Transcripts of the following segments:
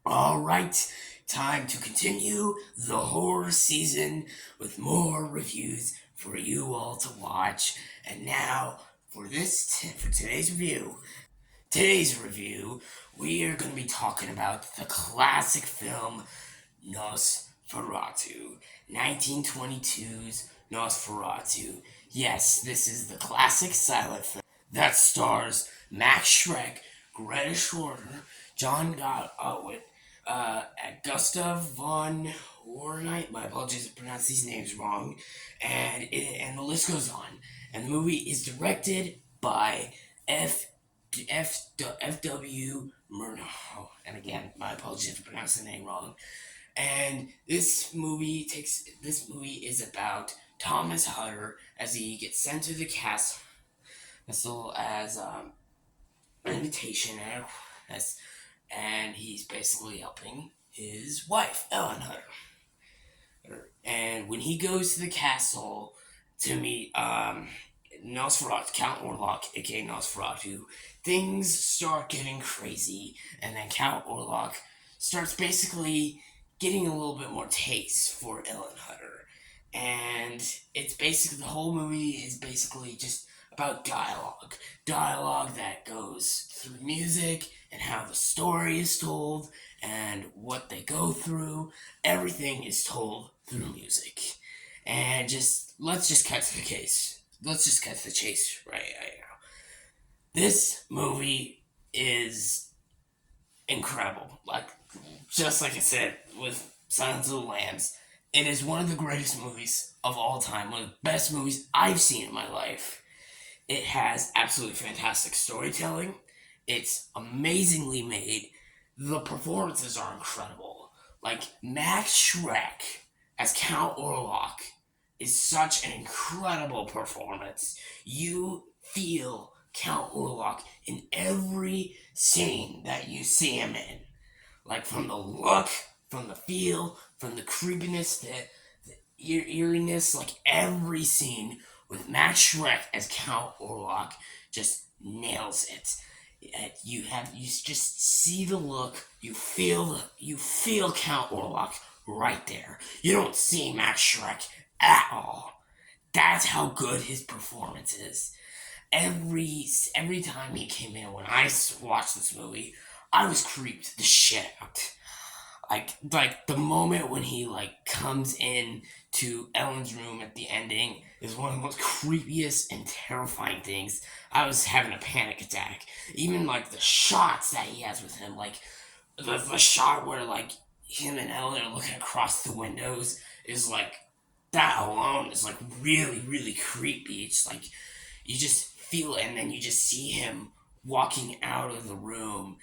Alright, time to continue the horror season with more reviews for you all to watch. And now, for today's review. Today's review, we are going to be talking about the classic film Nosferatu, 1922's Nosferatu. Yes, this is the classic silent film that stars Max Schreck, Greta Schwarter, John Otwit, Gustav von Warnight. My apologies if I pronounced these names wrong, and the list goes on. And the movie is directed by F.W. Murnau. And again, my apologies if I pronounced the name wrong. And this movie is about Thomas Hutter as he gets sent to the castle as an invitation, and he's basically helping his wife, Ellen Hutter. And when he goes to the castle to meet Nosferatu, Count Orlok, aka Nosferatu, things start getting crazy, and then Count Orlok starts basically getting a little bit more taste for Ellen Hutter. And it's basically, the whole movie is basically just about dialogue. Dialogue that goes through music and how the story is told and what they go through. Everything is told through music. And let's just cut to the case. Let's just cut to the chase right now. This movie is incredible. Just like I said with Silence of the Lambs, it is one of the greatest movies of all time. One of the best movies I've seen in my life. It has absolutely fantastic storytelling. It's amazingly made. The performances are incredible. Max Schreck as Count Orlok is such an incredible performance. You feel Count Orlok in every scene that you see him in. From the look, from the feel, from the creepiness, the eeriness, every scene with Max Schreck as Count Orlok just nails it. You just see the look, you feel Count Orlok right there. You don't see Max Schreck at all. That's how good his performance is. Every time he came in, when I watched this movie, I was creeped the shit out. The moment when he comes in to Ellen's room at the ending is one of the most creepiest and terrifying things. I was having a panic attack. Even the shots that he has with him, the shot where him and Ellen are looking across the windows is that alone is really, really creepy. It's you just feel it, and then you just see him walking out of the room.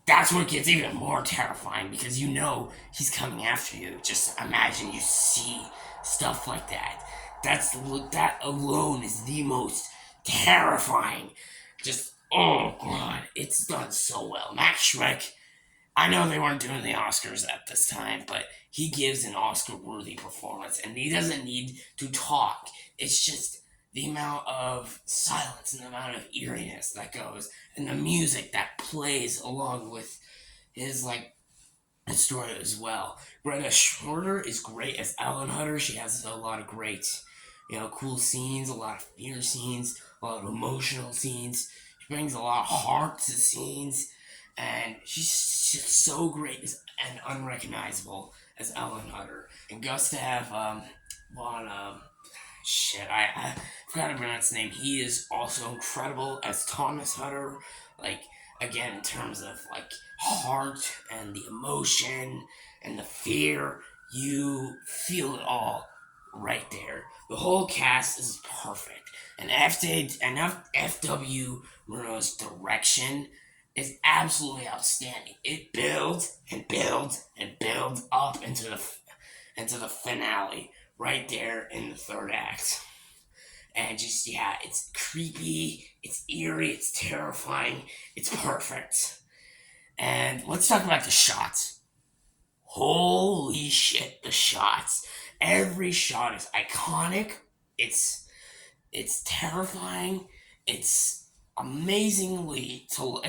That's what gets even more terrifying, because you know he's coming after you. Just imagine you see stuff like that. That alone is the most terrifying. Oh god, it's done so well. Max Schreck, I know they weren't doing the Oscars at this time, but he gives an Oscar-worthy performance, and he doesn't need to talk. It's just the amount of silence and the amount of eeriness that goes, and the music that plays along with his story as well. Greta Schwarter is great as Ellen Hutter. She has a lot of great, cool scenes, a lot of fear scenes, a lot of emotional scenes. She brings a lot of heart to the scenes, and she's just so great and unrecognizable as Ellen Hutter. And Gustav von I forgot to pronounce his name. He is also incredible as Thomas Hutter. Again, in terms of heart and the emotion and the fear, you feel it all right there. The whole cast is perfect, and F.W. Murnau's direction is absolutely outstanding. It builds and builds and builds up into the finale right there in the third act. And it's creepy, it's eerie, it's terrifying, it's perfect. And let's talk about the shots. Holy shit, the shots. Every shot is iconic. It's terrifying. It's amazing to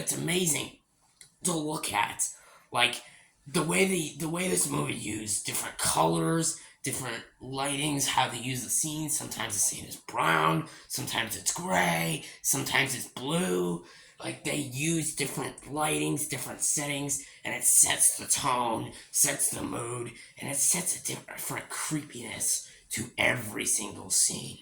look at. Like the way this movie used different colors, different lightings, how they use the scene. Sometimes the scene is brown, sometimes it's gray, sometimes it's blue. Like they use different lightings, different settings, and it sets the tone, sets the mood, and it sets a different creepiness to every single scene.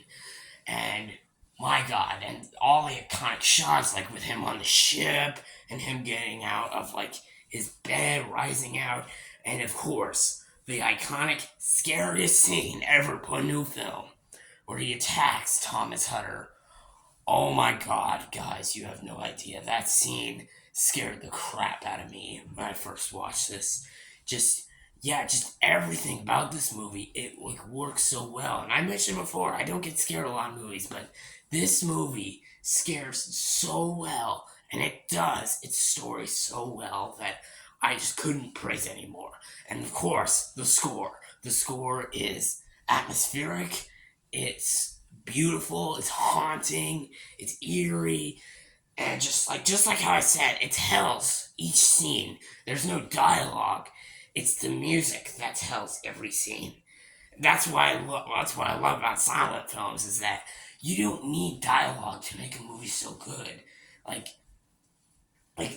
And my god, and all the iconic shots, like with him on the ship and him getting out of like his bed, rising out, and of course the iconic scariest scene ever put in a film where he attacks Thomas Hutter. Oh my god, guys, you have no idea. That scene scared the crap out of me when I first watched this. Just yeah, just everything about this movie, it like works so well. And I mentioned before, I don't get scared a lot of movies, but this movie scares so well, and it does its story so well that I just couldn't praise it anymore. And of course, the score. The score is atmospheric. It's beautiful. It's haunting. It's eerie, and just like how I said, it tells each scene. There's no dialogue. It's the music that tells every scene. That's what I love about silent films is that you don't need dialogue to make a movie so good. Like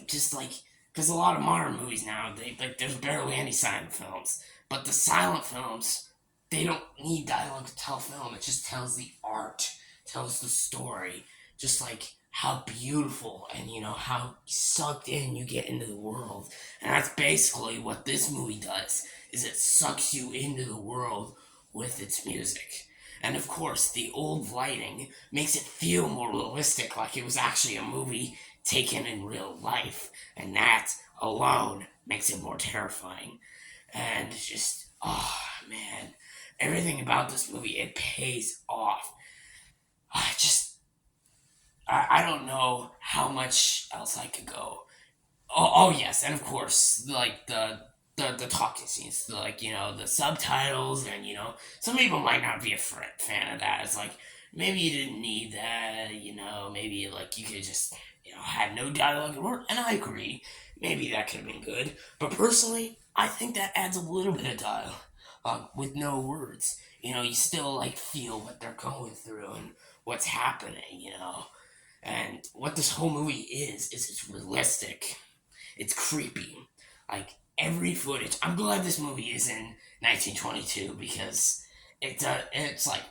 just like because a lot of modern movies now, they like there's barely any silent films, but the silent films, they don't need dialogue to tell film. It just tells the art, tells the story, just like how beautiful and how sucked in you get into the world. And that's basically what this movie does, is it sucks you into the world with its music. And of course, the old lighting makes it feel more realistic, like it was actually a movie taken in real life, and that alone makes it more terrifying. And just, oh man, everything about this movie, it pays off. I just, I don't know how much else I could go. Oh yes, and of course, like the talking scenes, like the subtitles, and some people might not be a fan of that. It's like maybe you didn't need that, maybe like you could just had no dialogue and I agree, maybe that could have been good. But personally, I think that adds a little bit of dialogue with no words. You still like feel what they're going through and what's happening. And what this whole movie is it's realistic. It's creepy. Like every footage. I'm glad this movie is in 1922 because it's like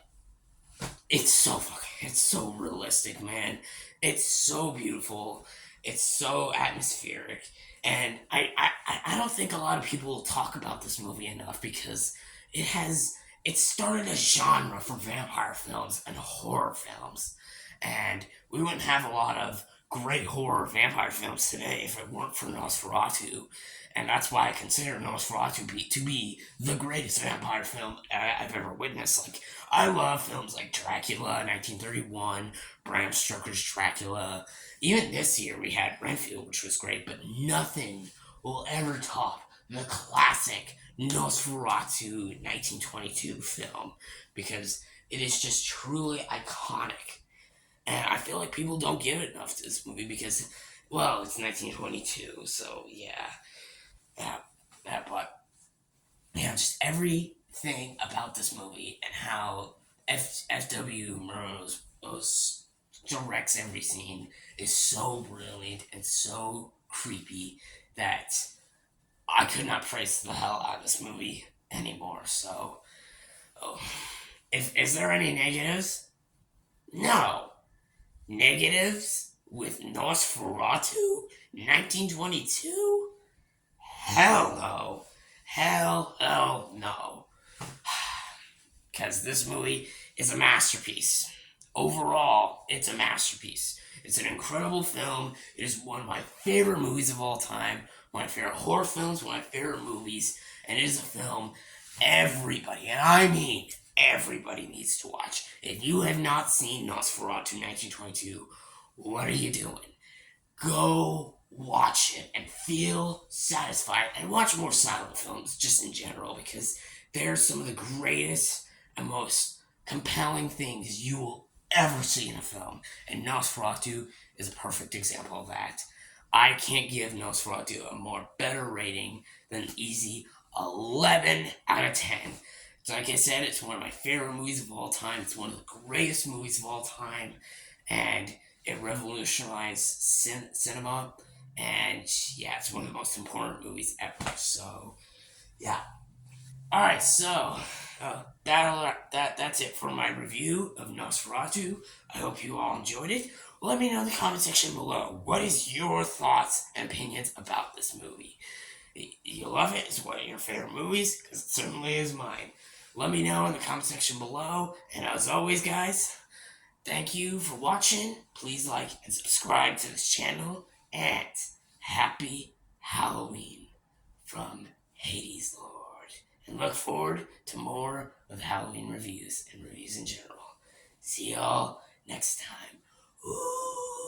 it's so realistic, man. It's so beautiful. It's so atmospheric, and I don't think a lot of people talk about this movie enough because it has it started a genre for vampire films and horror films, and we wouldn't have a lot of great horror vampire films today if it weren't for Nosferatu. And that's why I consider Nosferatu to be the greatest vampire film I've ever witnessed. Like, I love films like Dracula, 1931, Bram Stoker's Dracula. Even this year we had Renfield, which was great, but nothing will ever top the classic Nosferatu 1922 film because it is just truly iconic. And I feel like people don't give it enough to this movie because, well, it's 1922, so yeah. Yeah, yeah, but just everything about this movie and how F.W. Murnau directs every scene is so brilliant and so creepy that I could not praise the hell out of this movie anymore. So, oh, is there any negatives? No. Negatives with Nosferatu 1922? Hell no. Hell no. Because this movie is a masterpiece. Overall, it's a masterpiece. It's an incredible film. It is one of my favorite movies of all time. One of my favorite horror films, one of my favorite movies. And it is a film everybody, and I mean everybody, needs to watch. If you have not seen Nosferatu 1922, what are you doing? Go watch it and feel satisfied and watch more silent films just in general because they're some of the greatest and most compelling things you will ever see in a film, and Nosferatu is a perfect example of that. I can't give Nosferatu a more better rating than an easy 11 out of 10. So like I said, it's one of my favorite movies of all time. It's one of the greatest movies of all time, and it revolutionized cinema. And yeah, it's one of the most important movies ever. So yeah. All right, so that's it for my review of Nosferatu. I hope you all enjoyed it. Let me know in the comment section below. What is your thoughts and opinions about this movie? You love it? It's one of your favorite movies? Because it certainly is mine. Let me know in the comment section below. And as always, guys, thank you for watching. Please like and subscribe to this channel. And happy Halloween from Hades Lord. And look forward to more of Halloween reviews and reviews in general. See y'all next time. Ooh.